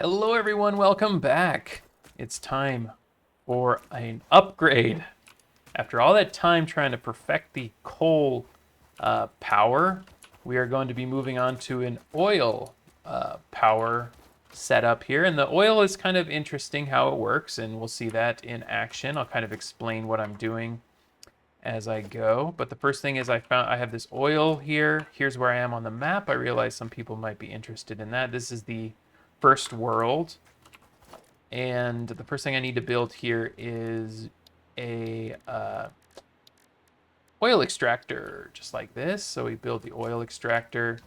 Hello everyone, welcome back. It's time for an upgrade. After all that time trying to perfect the coal power, we are going to be moving on to an oil power setup here. And the oil is kind of interesting how it works, and we'll see that in action. I'll kind of explain what I'm doing as I go. But the first thing is I have this oil here. Here's where I am on the map. I realize some people might be interested in that. This is the first world. And the first thing I need to build here is a oil extractor, just like this. So we build the oil extractor.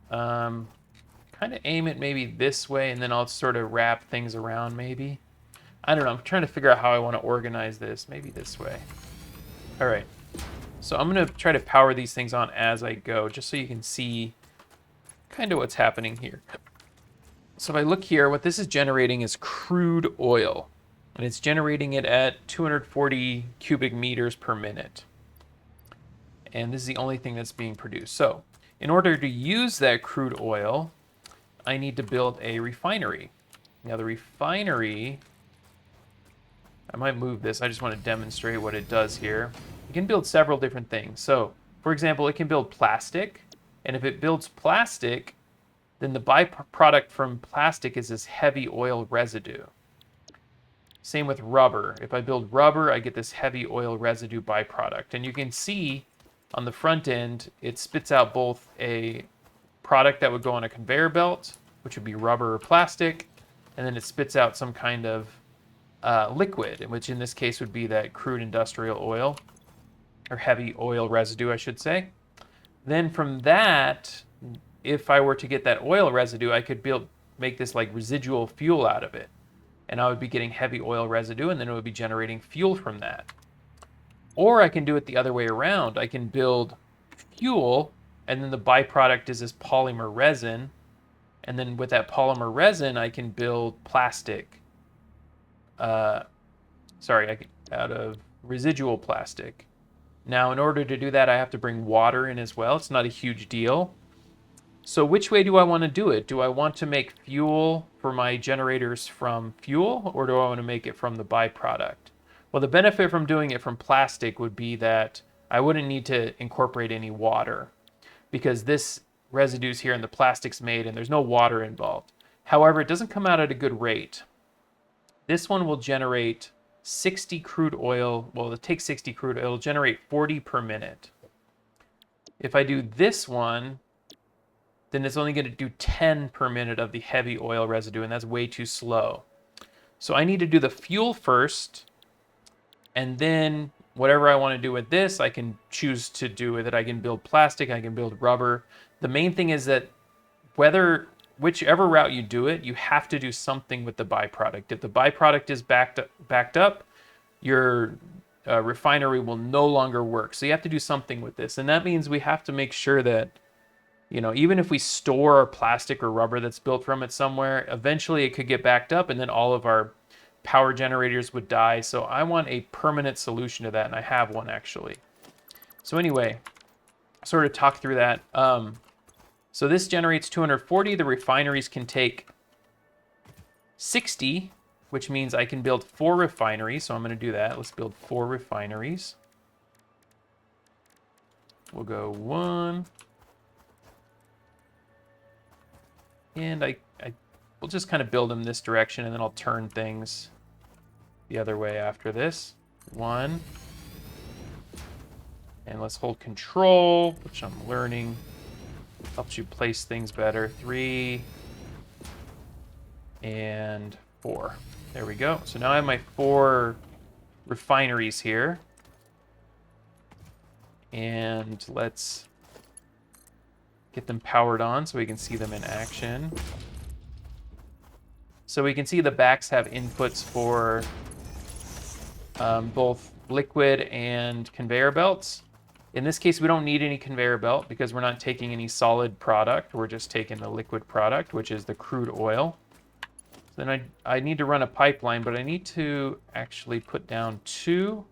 Kind of aim it maybe this way, and then I'll sort of wrap things around maybe. I don't know. I'm trying to figure out how I want to organize this. Maybe this way. All right. So I'm going to try to power these things on as I go, just so you can see kind of what's happening here. So if I look here, what this is generating is crude oil, and it's generating it at 240 cubic meters per minute. And this is the only thing that's being produced. So in order to use that crude oil, I need to build a refinery. Now the refinery, I might move this. I just want to demonstrate what it does here. You can build several different things. So for example, it can build plastic. And if it builds plastic, then the byproduct from plastic is this heavy oil residue. Same with rubber. If I build rubber, I get this heavy oil residue byproduct. And you can see on the front end, it spits out both a product that would go on a conveyor belt, which would be rubber or plastic, and then it spits out some kind of liquid, which in this case would be that crude industrial oil, or heavy oil residue, I should say. Then from that, if I were to get that oil residue, I could make this like residual fuel out of it. And I would be getting heavy oil residue, and then it would be generating fuel from that. Or I can do it the other way around. I can build fuel, and then the byproduct is this polymer resin. And then with that polymer resin, I can build plastic. Out of residual plastic. Now, in order to do that, I have to bring water in as well. It's not a huge deal. So which way do I want to do it? Do I want to make fuel for my generators from fuel, or do I want to make it from the byproduct? Well, the benefit from doing it from plastic would be that I wouldn't need to incorporate any water, because this residue's here and the plastic's made and there's no water involved. However, it doesn't come out at a good rate. This one will generate 60 crude oil. Well, it takes 60 crude oil. It'll generate 40 per minute. If I do this one, then it's only going to do 10 per minute of the heavy oil residue, and that's way too slow. So I need to do the fuel first, and then whatever I want to do with this, I can choose to do with it. I can build plastic, I can build rubber. The main thing is that whichever route you do it, you have to do something with the byproduct. If the byproduct is backed up, your refinery will no longer work. So you have to do something with this, and that means we have to make sure that, even if we store our plastic or rubber that's built from it somewhere, eventually it could get backed up, and then all of our power generators would die. So I want a permanent solution to that, and I have one actually. So anyway, sort of talk through that. So this generates 240. The refineries can take 60, which means I can build 4 refineries. So I'm going to do that. Let's build 4 refineries. We'll go 1. And we'll just kind of build them this direction, and then I'll turn things the other way after this. 1. And let's hold control, which I'm learning. Helps you place things better. 3. And 4. There we go. So now I have my 4 refineries here. And let's get them powered on so we can see them in action. So we can see the backs have inputs for both liquid and conveyor belts. In this case, we don't need any conveyor belt because we're not taking any solid product. We're just taking the liquid product, which is the crude oil. Then I need to run a pipeline, but I need to actually put down 2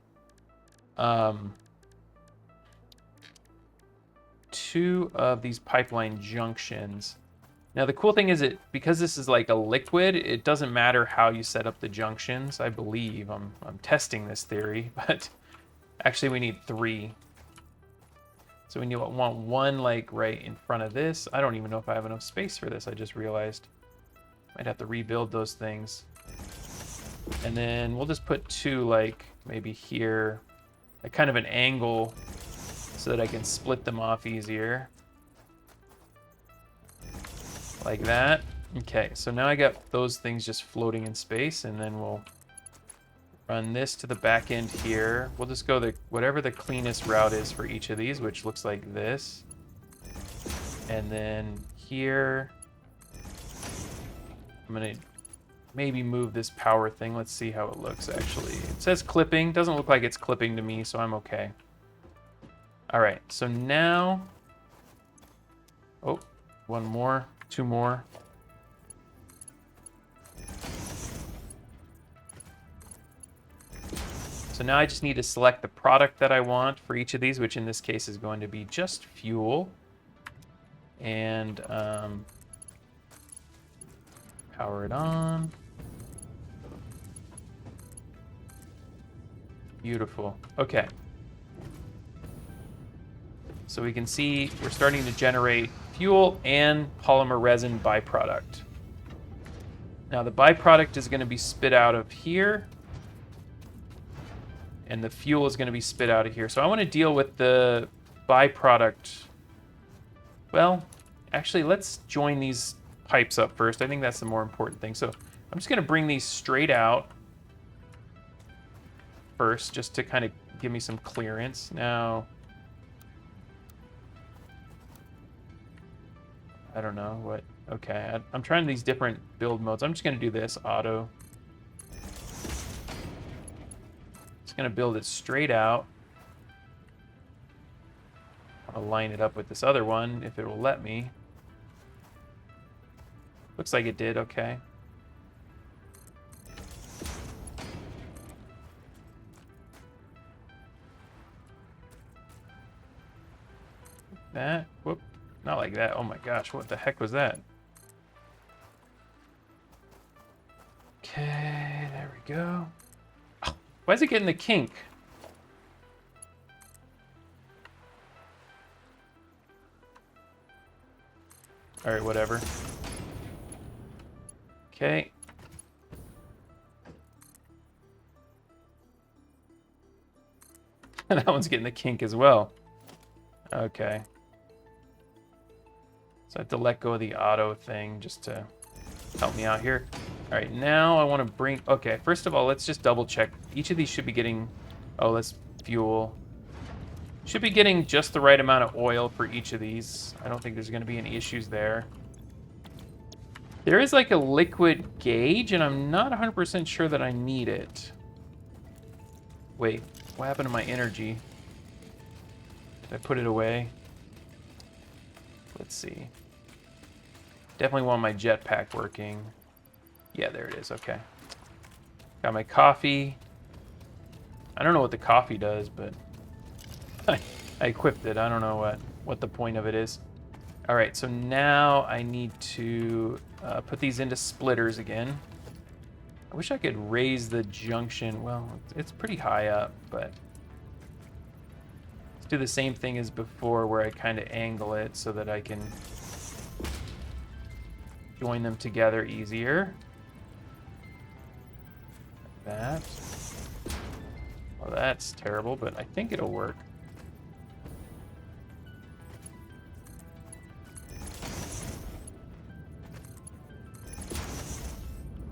of these pipeline junctions. Now the cool thing is because this is like a liquid, it doesn't matter how you set up the junctions. I believe I'm testing this theory, but actually we need 3. So we want 1 like right in front of this. I don't even know if I have enough space for this. I just realized might have to rebuild those things. And then we'll just put 2 like maybe here, at kind of an angle, so that I can split them off easier. Like that. Okay, so now I got those things just floating in space, and then we'll run this to the back end here. We'll just go whatever the cleanest route is for each of these, which looks like this. And then here, I'm gonna maybe move this power thing. Let's see how it looks actually. It says clipping, doesn't look like it's clipping to me, so I'm okay. All right, so now, oh, 1 more. 2 more. So now I just need to select the product that I want for each of these, which in this case is going to be just fuel. And power it on. Beautiful. Okay. So we can see we're starting to generate fuel and polymer resin byproduct. Now the byproduct is going to be spit out of here, and the fuel is going to be spit out of here. So I want to deal with the byproduct. Well, actually, let's join these pipes up first. I think that's the more important thing. So I'm just going to bring these straight out first, just to kind of give me some clearance. Now, I don't know what. Okay, I'm trying these different build modes. I'm just going to do this auto. Just going to build it straight out. I'll line it up with this other one if it will let me. Looks like it did. Okay. That. Whoop. Not like that. Oh my gosh, what the heck was that? Okay, there we go. Oh, why is it getting the kink? All right, whatever. Okay. That one's getting the kink as well. Okay. So I have to let go of the auto thing just to help me out here. All right, now I want to bring... Okay, first of all, let's just double check. Each of these should be getting... Oh, that's fuel. Should be getting just the right amount of oil for each of these. I don't think there's going to be any issues there. There is like a liquid gauge, and I'm not 100% sure that I need it. Wait, what happened to my energy? Did I put it away? Let's see. Definitely want my jetpack working. Yeah, there it is. Okay. Got my coffee. I don't know what the coffee does, but I equipped it. I don't know what the point of it is. All right, so now I need to put these into splitters again. I wish I could raise the junction. Well, it's pretty high up, but let's do the same thing as before where I kind of angle it so that I can join them together easier. Like that. Well, that's terrible, but I think it'll work.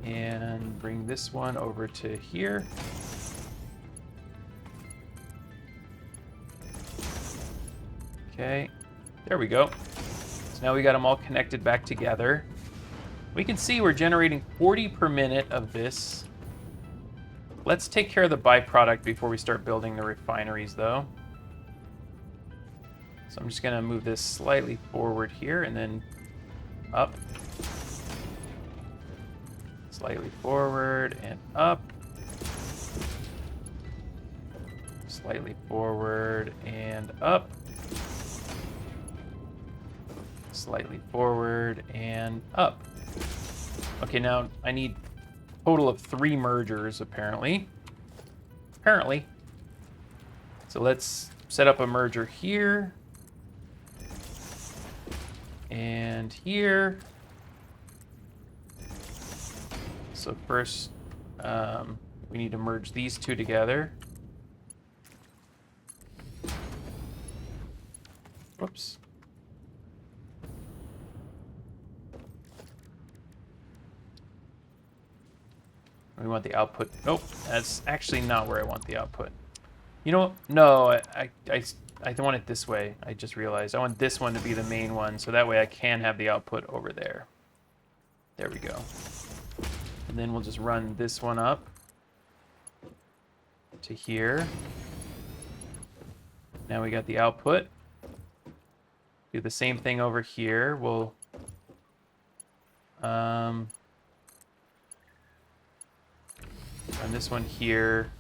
And bring this one over to here. Okay, there we go. So now we got them all connected back together. We can see we're generating 40 per minute of this. Let's take care of the byproduct before we start building the refineries, though. So I'm just going to move this slightly forward here and then up. Slightly forward and up. Slightly forward and up. slightly forward and up. Okay, now I need a total of 3 mergers, apparently. So let's set up a merger here. And here. So first, we need to merge these two together. Whoops. We want the output. Nope, that's actually not where I want the output. You know what? No, I don't want it this way. I just realized I want this one to be the main one, so that way I can have the output over there. There we go. And then we'll just run this one up to here. Now we got the output. Do the same thing over here. We'll run this one here.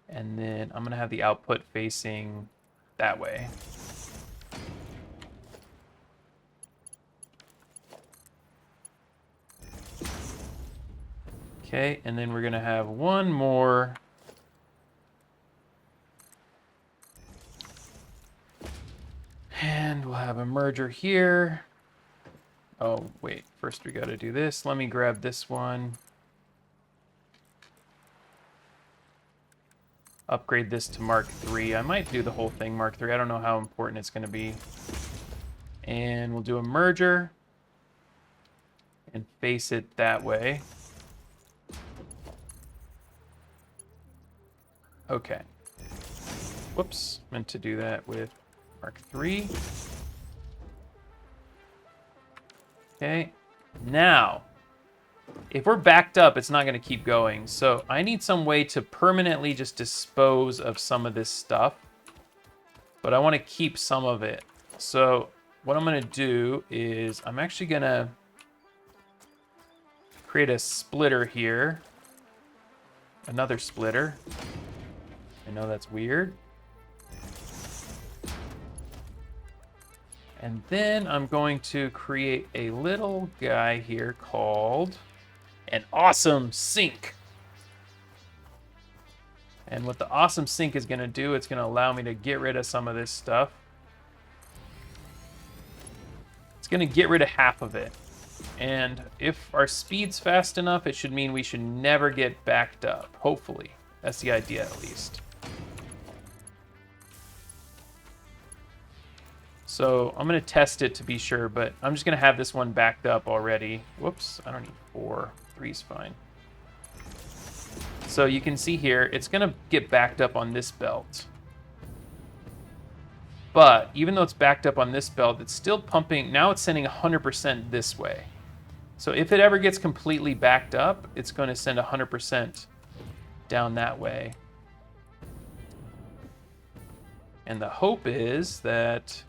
And then I'm going to have the output facing that way. Okay, and then we're going to have one more. And we'll have a merger here. Oh, wait, first we got to do this. Let me grab this one. Upgrade this to Mark III. I might do the whole thing Mark III. I don't know how important it's going to be. And we'll do a merger and face it that way. Okay. Whoops, meant to do that with Mark III. Okay, now, if we're backed up, it's not going to keep going. So I need some way to permanently just dispose of some of this stuff. But I want to keep some of it. So what I'm going to do is I'm actually going to create a splitter here. Another splitter. I know that's weird. And then I'm going to create a little guy here called an awesome sink. And what the awesome sink is going to do, it's going to allow me to get rid of some of this stuff. It's going to get rid of half of it. And if our speed's fast enough, it should mean we should never get backed up. Hopefully. That's the idea, at least. So I'm going to test it to be sure, but I'm just going to have this one backed up already. Whoops, I don't need 4. 3's fine. So you can see here, it's going to get backed up on this belt. But even though it's backed up on this belt, it's still pumping. Now it's sending 100% this way. So if it ever gets completely backed up, it's going to send 100% down that way. And the hope is that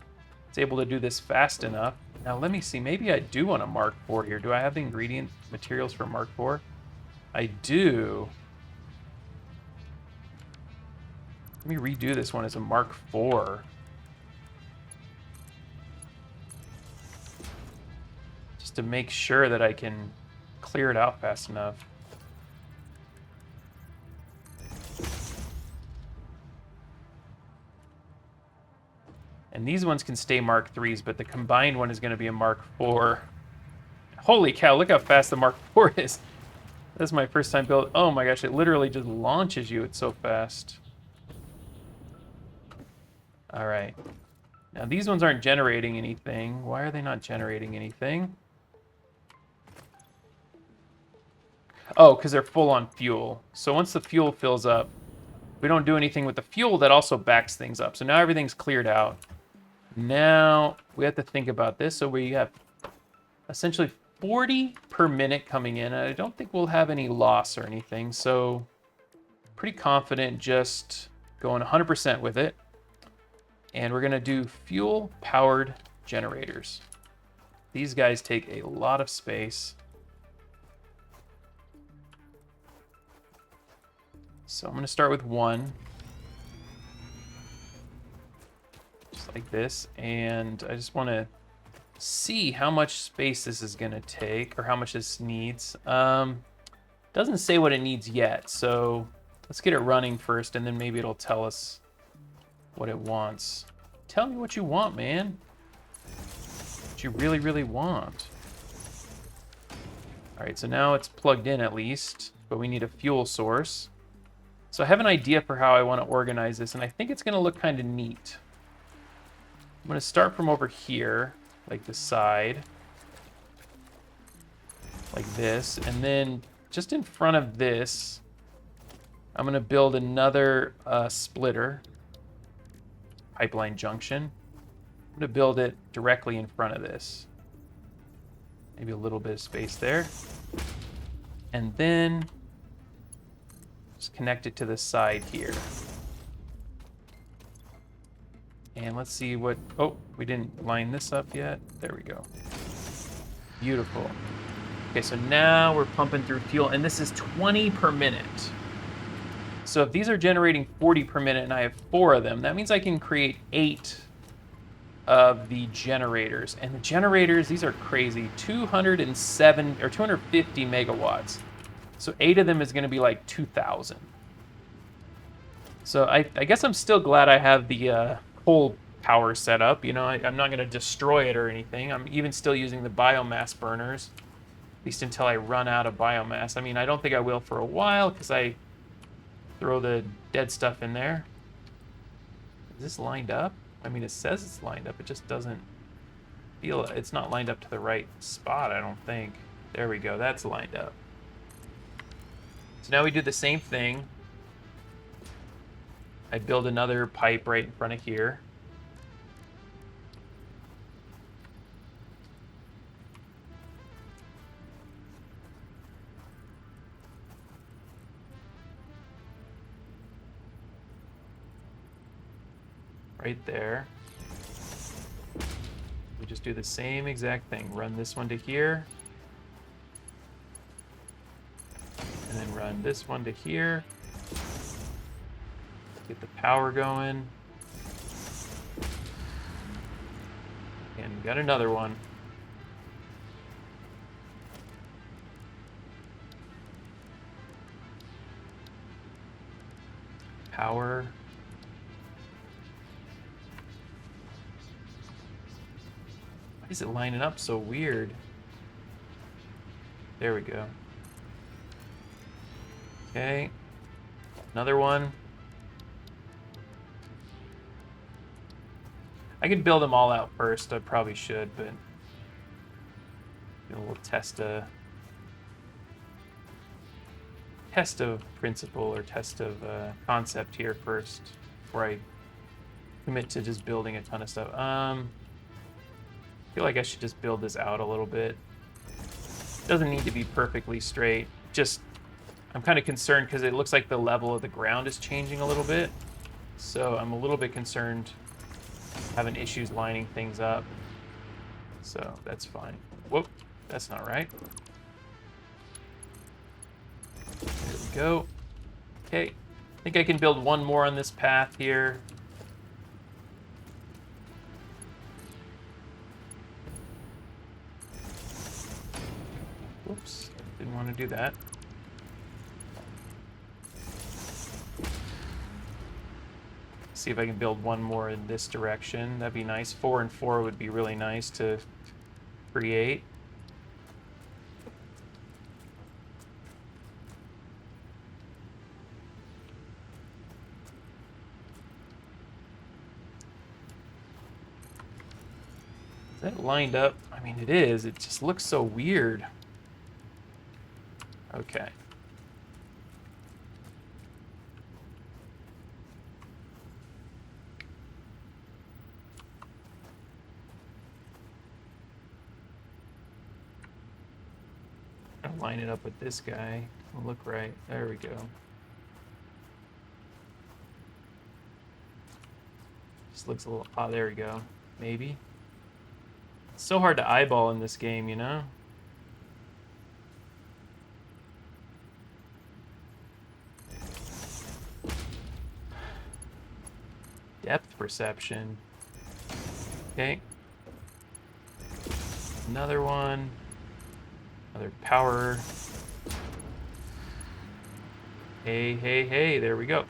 it's able to do this fast enough. Now let me see, maybe I do want a Mark IV here. Do I have the ingredient materials for Mark IV? I do. Let me redo this one as a Mark IV. Just to make sure that I can clear it out fast enough. And these ones can stay Mark IIIs, but the combined one is going to be a Mark IV. Holy cow, look how fast the Mark IV is. That's my first time build. Oh my gosh, it literally just launches you. It's so fast. All right. Now these ones aren't generating anything. Why are they not generating anything? Oh, because they're full on fuel. So once the fuel fills up, we don't do anything with the fuel, that also backs things up. So now everything's cleared out. Now we have to think about this. So we have essentially 40 per minute coming in. I don't think we'll have any loss or anything. So pretty confident just going 100% with it. And we're going to do fuel-powered generators. These guys take a lot of space. So I'm going to start with one. Just like this. And I just want to see how much space this is going to take, or how much this needs. Doesn't say what it needs yet, so let's get it running first, and then maybe it'll tell us what it wants. Tell me what you want, man. What you really, really want. All right, so now it's plugged in at least, but we need a fuel source. So I have an idea for how I want to organize this, and I think it's going to look kind of neat. I'm going to start from over here, like the side, like this, and then just in front of this, I'm going to build another splitter, pipeline junction. I'm going to build it directly in front of this. Maybe a little bit of space there. And then just connect it to the side here. And let's see what, oh, we didn't line this up yet. There we go. Beautiful. Okay, so now we're pumping through fuel, and this is 20 per minute. So if these are generating 40 per minute and I have 4 of them, that means I can create 8 of the generators. And the generators, these are crazy, 207 or 250 megawatts. So 8 of them is going to be like 2,000. So I guess I'm still glad I have the coal power set up. You know, I'm not going to destroy it or anything. I'm even still using the biomass burners, at least until I run out of biomass. I mean, I don't think I will for a while because I throw the dead stuff in there. Is this lined up? I mean, it says it's lined up. It just doesn't feel, it's not lined up to the right spot, I don't think. There we go. That's lined up. So now we do the same thing. I build another pipe right in front of here. Right there. We just do the same exact thing. Run this one to here. And then run this one to here. Get the power going. And we got another one. Power. Why is it lining up so weird? There we go. Okay. Another one. I could build them all out first. I probably should, but we'll test of principle or test of concept here first before I commit to just building a ton of stuff. I feel like I should just build this out a little bit. Doesn't need to be perfectly straight. Just, I'm kind of concerned because it looks like the level of the ground is changing a little bit. So I'm a little bit concerned having issues lining things up. So that's fine. Whoop, that's not right. There we go. Okay, I think I can build one more on this path here. Whoops, didn't want to do that. See if I can build one more in this direction. That'd be nice. 4 and 4 would be really nice to create. Is that lined up? I mean, it is. It just looks so weird. Okay. I'll line it up with this guy. It'll look right. There we go. Just looks a little... Oh, there we go. Maybe. It's so hard to eyeball in this game, you know? Depth perception. Okay. Another one. Another power. Hey, hey, hey, there we go.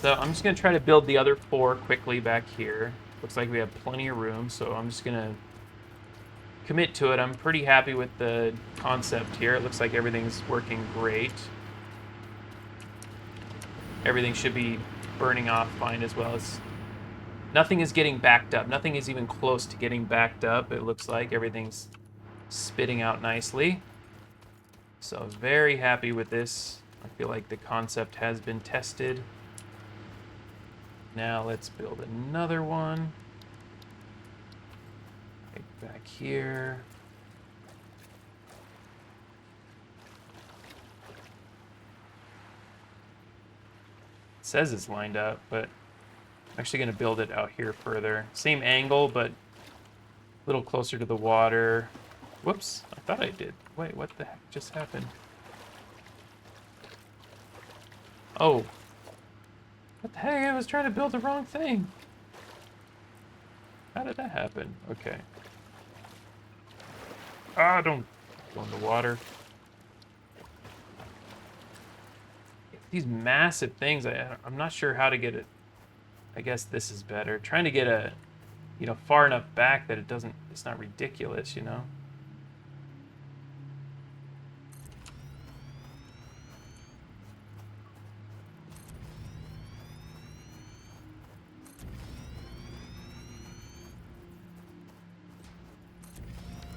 So I'm just gonna try to build the other 4 quickly back here. Looks like we have plenty of room, so I'm just gonna commit to it. I'm pretty happy with the concept here. It looks like everything's working great. Everything should be burning off fine as well. Nothing is getting backed up. Nothing is even close to getting backed up. It looks like everything's spitting out nicely. So very happy with this. I feel like the concept has been tested. Now let's build another one. Right back here. It says it's lined up, but I'm actually going to build it out here further. Same angle, but a little closer to the water. Whoops, I thought I did. Wait, what the heck just happened? Oh. What the heck? I was trying to build the wrong thing. How did that happen? Okay. Ah, don't go in the water. These massive things, I'm not sure how to get it. I guess this is better. Trying to get a, far enough back that it's not ridiculous,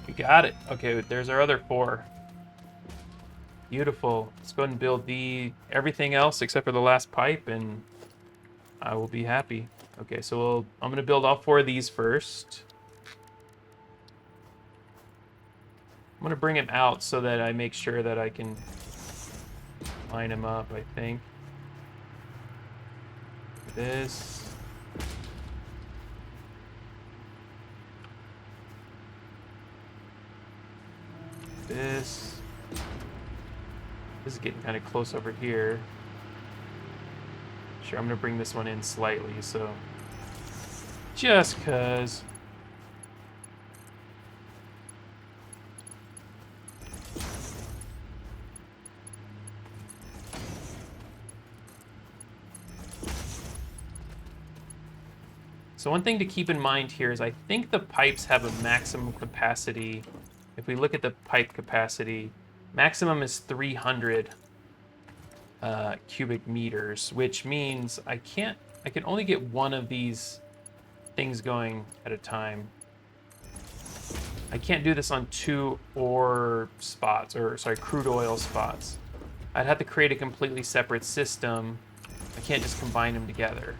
We got it. Okay, there's our other 4. Beautiful. Let's go ahead and build everything else except for the last pipe, and I will be happy. Okay, so I'm going to build all 4 of these first. I'm going to bring him out so that I make sure that I can line him up, I think. This. This is getting kind of close over here. Sure, I'm going to bring this one in slightly, so just because. So one thing to keep in mind here is I think the pipes have a maximum capacity. If we look at the pipe capacity, maximum is 300 cubic meters, which means I can only get one of these things going at a time. I can't do this on 2 ore spots, crude oil spots. I'd have to create a completely separate system. I can't just combine them together.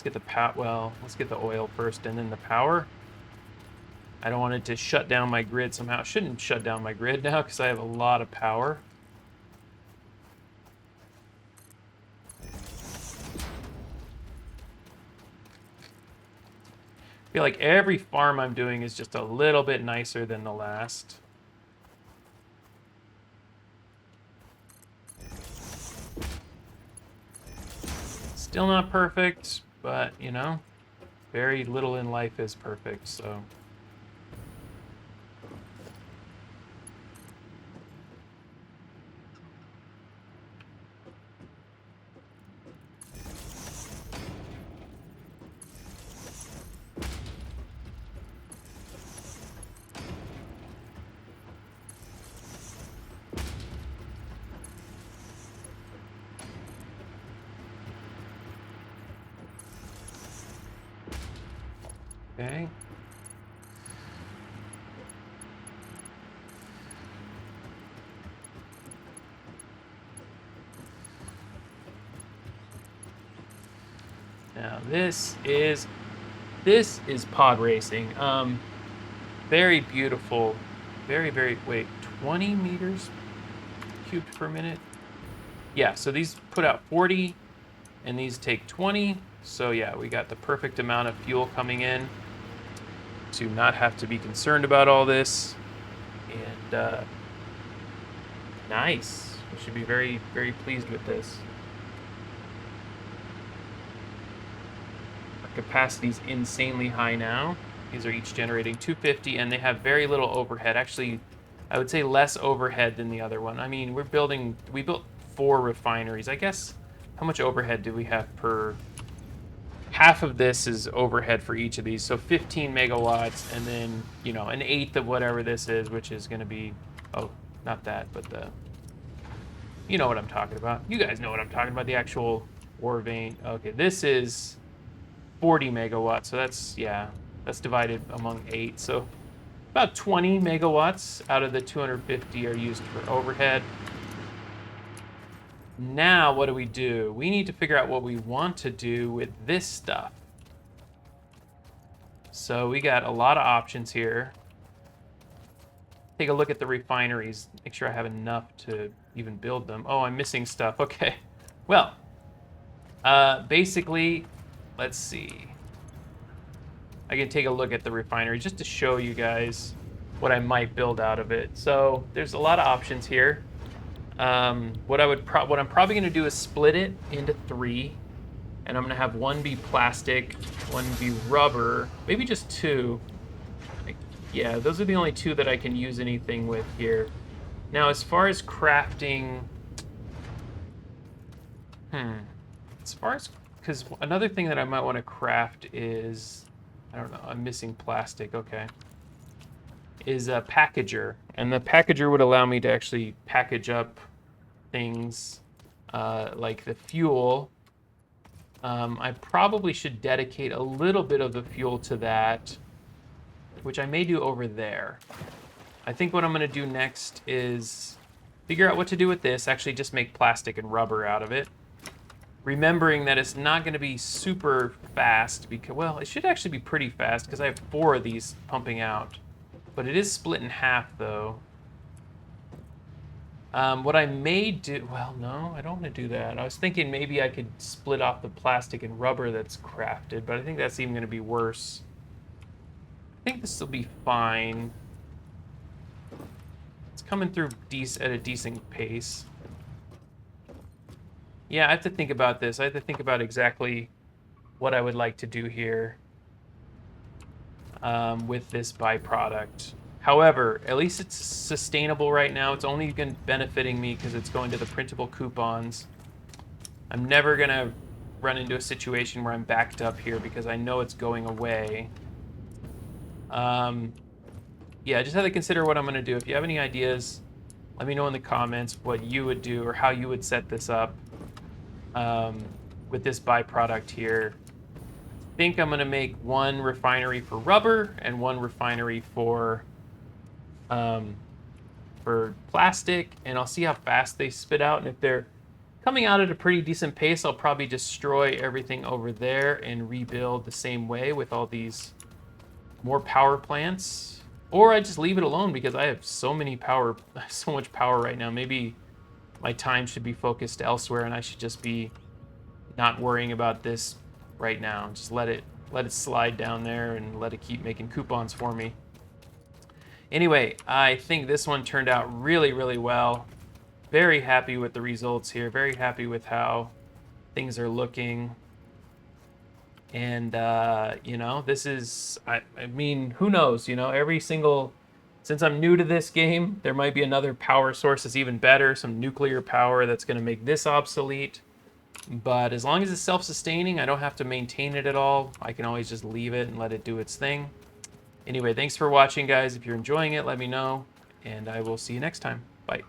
Let's get the oil first and then the power. I don't want it to shut down my grid somehow. It shouldn't shut down my grid now because I have a lot of power. I feel like every farm I'm doing is just a little bit nicer than the last. Still not perfect, but, very little in life is perfect, so. Okay. Now this is pod racing. Very beautiful. Wait, 20 meters cubed per minute? Yeah, so these put out 40 and these take 20. So yeah, we got the perfect amount of fuel coming in to not have to be concerned about all this. And nice. We should be very, very pleased with this. capacity's insanely high now. These are each generating 250, and they have very little overhead. Actually, I would say less overhead than the other one. I mean, we built 4 refineries. I guess, how much overhead do we have per? Half of this is overhead for each of these, so 15 megawatts, and then, you know, an eighth of whatever this is, which is going to be, oh, not that, but the, you know what I'm talking about. You guys know what I'm talking about, the actual ore vein. Okay, this is 40 megawatts, so that's, yeah, that's divided among 8, so about 20 megawatts out of the 250 are used for overhead. Now, what do? We need to figure out what we want to do with this stuff. So we got a lot of options here. Take a look at the refineries. Make sure I have enough to even build them. Oh, I'm missing stuff. Okay. Well, basically, let's see. I can take a look at the refinery just to show you guys what I might build out of it. So there's a lot of options here. What I'm probably going to do is split it into 3, and I'm going to have 1 be plastic, 1 be rubber, maybe just 2. Yeah, those are the only 2 that I can use anything with here. Now, as far as crafting, because another thing that I might want to craft is, I don't know, I'm missing plastic. Okay. Is a packager, and the packager would allow me to actually package up things like the fuel. I probably should dedicate a little bit of the fuel to that, which I may do over there. I think what I'm going to do next is figure out what to do with this, actually just make plastic and rubber out of it. Remembering that it's not going to be super fast, because, well, it should actually be pretty fast because I have 4 of these pumping out. But it is split in half, though. What I may do... Well, no, I don't want to do that. I was thinking maybe I could split off the plastic and rubber that's crafted, but I think that's even going to be worse. I think this will be fine. It's coming through at a decent pace. Yeah, I have to think about this. I have to think about exactly what I would like to do here. With this byproduct. However, at least it's sustainable right now. It's only benefiting me because it's going to the printable coupons. I'm never going to run into a situation where I'm backed up here because I know it's going away. Yeah, just have to consider what I'm going to do. If you have any ideas, let me know in the comments what you would do or how you would set this up with this byproduct here. I think I'm going to make 1 refinery for rubber and 1 refinery for plastic, and I'll see how fast they spit out. And if they're coming out at a pretty decent pace, I'll probably destroy everything over there and rebuild the same way with all these more power plants. Or I just leave it alone because I have so much power right now. Maybe my time should be focused elsewhere and I should just be not worrying about this right now. Just let it slide down there and let it keep making coupons for me. Anyway, I think this one turned out really, really well. Very happy with the results here. Very happy with how things are looking. And, you know, this is, I mean, who knows, you know, since I'm new to this game, there might be another power source that's even better, some nuclear power that's going to make this obsolete. But as long as it's self-sustaining, I don't have to maintain it at all. I can always just leave it and let it do its thing. Anyway, thanks for watching, guys. If you're enjoying it, let me know, and I will see you next time. Bye.